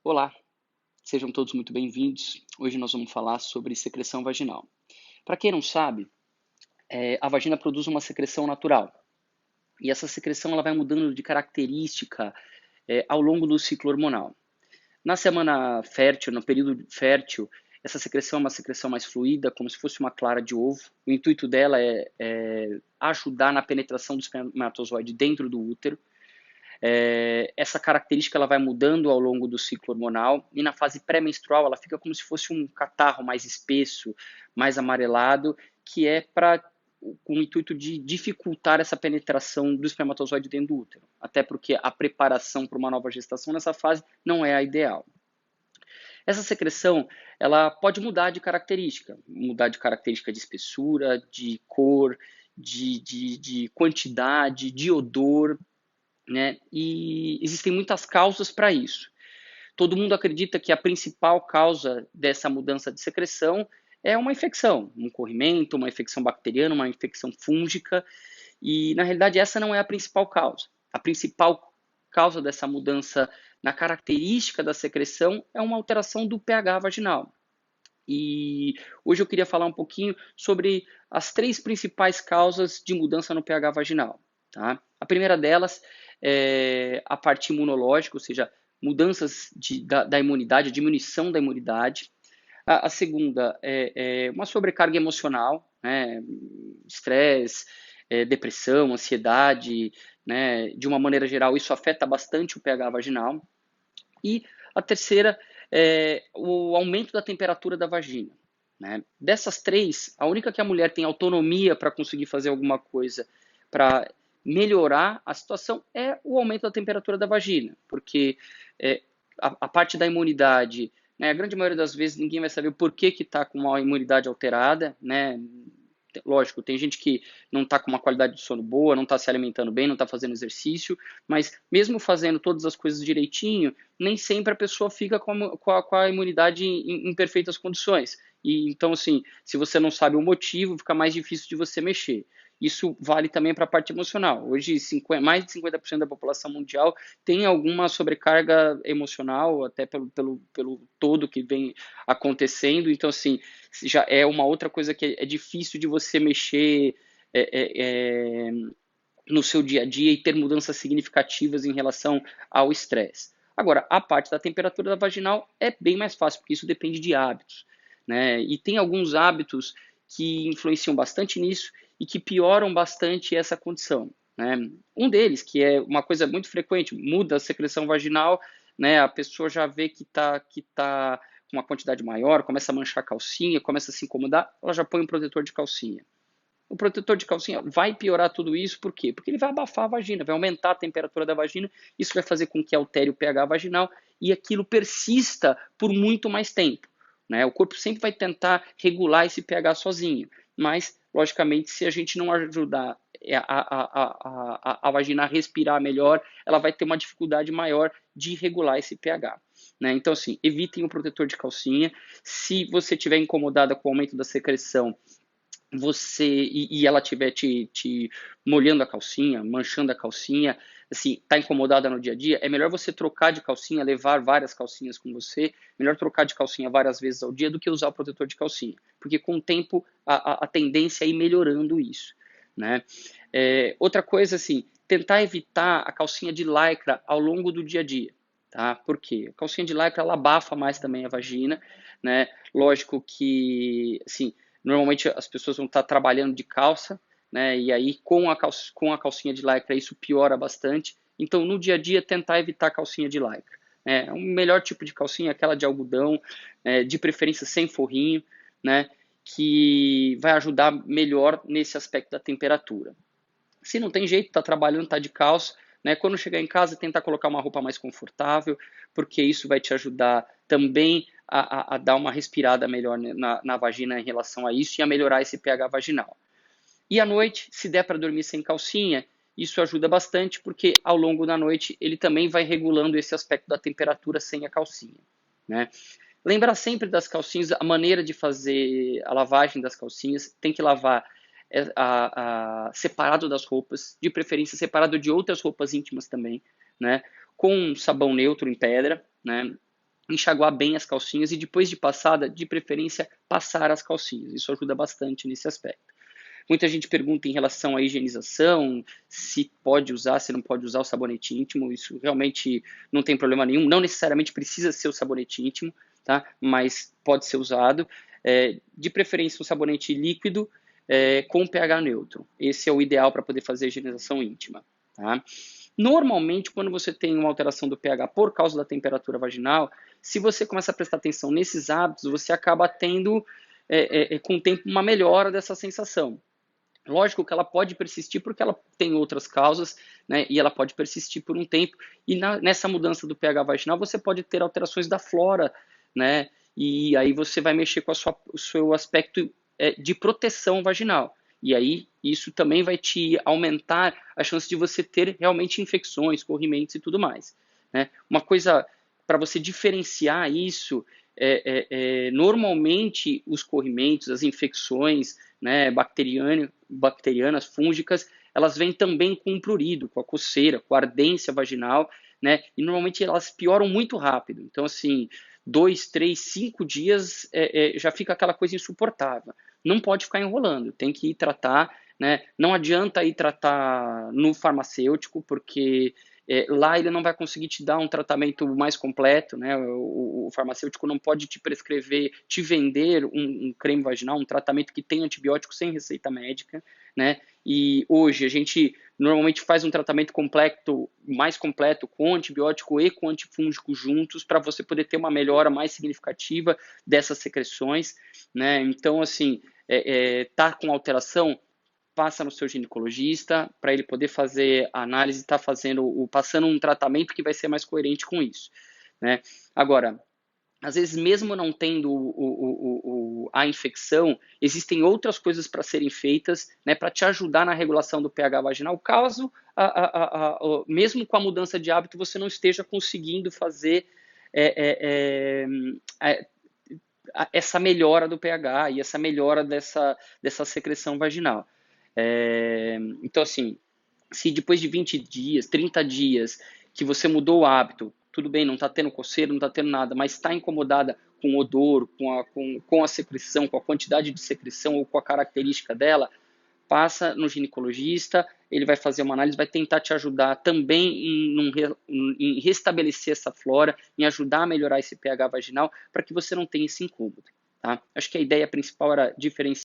Olá, sejam todos muito bem-vindos. Hoje nós vamos falar sobre secreção vaginal. Para quem não sabe, a vagina produz uma secreção natural. E essa secreção ela vai mudando de característica ao longo do ciclo hormonal. Na semana fértil, no período fértil, essa secreção é uma secreção mais fluida, como se fosse uma clara de ovo. O intuito dela é ajudar na penetração do espermatozoide dentro do útero. Essa característica ela vai mudando ao longo do ciclo hormonal e na fase pré-menstrual ela fica como se fosse um catarro mais espesso, mais amarelado, que é com o intuito de dificultar essa penetração do espermatozoide dentro do útero, até porque a preparação para uma nova gestação nessa fase não é a ideal. Essa secreção ela pode mudar de característica de espessura, de cor, de quantidade, de odor, né? E existem muitas causas para isso. Todo mundo acredita que a principal causa dessa mudança de secreção é uma infecção, um corrimento, uma infecção bacteriana, uma infecção fúngica, e na realidade essa não é a principal causa. A principal causa dessa mudança na característica da secreção é uma alteração do pH vaginal. E hoje eu queria falar um pouquinho sobre as três principais causas de mudança no pH vaginal. Tá? A primeira delas é a parte imunológica, ou seja, mudanças da imunidade, diminuição da imunidade. A segunda é uma sobrecarga emocional, né? Estresse, depressão, ansiedade, né? De uma maneira geral, isso afeta bastante o pH vaginal. E a terceira é o aumento da temperatura da vagina. Né? Dessas três, a única que a mulher tem autonomia para conseguir fazer alguma coisa para melhorar a situação é o aumento da temperatura da vagina, porque a parte da imunidade, né, a grande maioria das vezes ninguém vai saber o porquê que está com uma imunidade alterada, né? Lógico, tem gente que não está com uma qualidade de sono boa, não está se alimentando bem, não está fazendo exercício, mas mesmo fazendo todas as coisas direitinho, nem sempre a pessoa fica com a imunidade em perfeitas condições. E então, assim, se você não sabe o motivo, fica mais difícil de você mexer. Isso vale também para a parte emocional. Hoje, mais de 50% da população mundial tem alguma sobrecarga emocional, até pelo todo que vem acontecendo. Então, assim, já é uma outra coisa que é difícil de você mexer no seu dia a dia e ter mudanças significativas em relação ao estresse. Agora, a parte da temperatura da vaginal é bem mais fácil, porque isso depende de hábitos, né? E tem alguns hábitos que influenciam bastante nisso e que pioram bastante essa condição, né? Um deles, que é uma coisa muito frequente, muda a secreção vaginal, né? A pessoa já vê que tá com uma quantidade maior, começa a manchar a calcinha, começa a se incomodar, ela já põe um protetor de calcinha. O protetor de calcinha vai piorar tudo isso, por quê? Porque ele vai abafar a vagina, vai aumentar a temperatura da vagina, isso vai fazer com que altere o pH vaginal e aquilo persista por muito mais tempo. Né? O corpo sempre vai tentar regular esse pH sozinho, mas, logicamente, se a gente não ajudar a vagina a respirar melhor, ela vai ter uma dificuldade maior de regular esse pH. Né? Então, assim, evitem o protetor de calcinha. Se você estiver incomodada com o aumento da secreção, e ela estiver te molhando a calcinha, manchando a calcinha, assim, tá incomodada no dia a dia, é melhor você trocar de calcinha, levar várias calcinhas com você, melhor trocar de calcinha várias vezes ao dia do que usar o protetor de calcinha, porque com o tempo a tendência é ir melhorando isso, né? Outra coisa, assim, tentar evitar a calcinha de lycra ao longo do dia a dia, tá? Por quê? A calcinha de lycra, ela abafa mais também a vagina, né? Lógico que, assim, normalmente as pessoas vão estar trabalhando de calça, né? E aí com a calcinha de lycra isso piora bastante. Então no dia a dia tentar evitar a calcinha de lycra. Né? O melhor tipo de calcinha é aquela de algodão, de preferência sem forrinho, né? Que vai ajudar melhor nesse aspecto da temperatura. Se não tem jeito, está trabalhando, está de calça, né? Quando chegar em casa, tentar colocar uma roupa mais confortável, porque isso vai te ajudar também a dar uma respirada melhor na vagina em relação a isso e a melhorar esse pH vaginal. E à noite, se der para dormir sem calcinha, isso ajuda bastante, porque ao longo da noite ele também vai regulando esse aspecto da temperatura sem a calcinha. Né? Lembrar sempre das calcinhas, a maneira de fazer a lavagem das calcinhas, tem que lavar separado das roupas, de preferência separado de outras roupas íntimas também, né? Com sabão neutro em pedra, né? enxaguar bem as calcinhas e depois de passada, de preferência, passar as calcinhas. Isso ajuda bastante nesse aspecto. Muita gente pergunta em relação à higienização, se pode usar, se não pode usar o sabonete íntimo. Isso realmente não tem problema nenhum. Não necessariamente precisa ser o sabonete íntimo, tá? Mas pode ser usado. De preferência, um sabonete líquido com pH neutro. Esse é o ideal para poder fazer a higienização íntima. Tá? Normalmente, quando você tem uma alteração do pH por causa da temperatura vaginal, se você começa a prestar atenção nesses hábitos, você acaba tendo, com o tempo, uma melhora dessa sensação. Lógico que ela pode persistir porque ela tem outras causas, né, e ela pode persistir por um tempo. E nessa mudança do pH vaginal, você pode ter alterações da flora, né, e aí você vai mexer com o seu aspecto de proteção vaginal. E aí isso também vai te aumentar a chance de você ter realmente infecções, corrimentos e tudo mais. Né? Uma coisa para você diferenciar isso normalmente os corrimentos, as infecções, né, bacterianas, fúngicas, elas vêm também com prurido, com a coceira, com a ardência vaginal, né, e normalmente elas pioram muito rápido. Então, assim, 2, 3, 5 dias já fica aquela coisa insuportável. Não pode ficar enrolando, tem que ir tratar, né? Não adianta ir tratar no farmacêutico, porque lá ele não vai conseguir te dar um tratamento mais completo, né? O farmacêutico não pode te prescrever, te vender um creme vaginal, um tratamento que tem antibiótico sem receita médica, né? E hoje a gente normalmente faz um tratamento completo, mais completo, com antibiótico e com antifúngico juntos, para você poder ter uma melhora mais significativa dessas secreções, né? Então, assim, tá com alteração, passa no seu ginecologista para ele poder fazer a análise, está passando um tratamento que vai ser mais coerente com isso, né? Agora, às vezes mesmo não tendo a infecção, existem outras coisas para serem feitas, né, para te ajudar na regulação do pH vaginal, caso mesmo com a mudança de hábito você não esteja conseguindo fazer essa melhora do pH e essa melhora dessa secreção vaginal. Então, assim, se depois de 20 dias, 30 dias, que você mudou o hábito, tudo bem, não está tendo coceira, não está tendo nada, mas está incomodada com o odor, com a secreção, com a quantidade de secreção ou com a característica dela, passa no ginecologista, ele vai fazer uma análise, vai tentar te ajudar também em restabelecer essa flora, em ajudar a melhorar esse pH vaginal, para que você não tenha esse incômodo. Tá? Acho que a ideia principal era diferenciar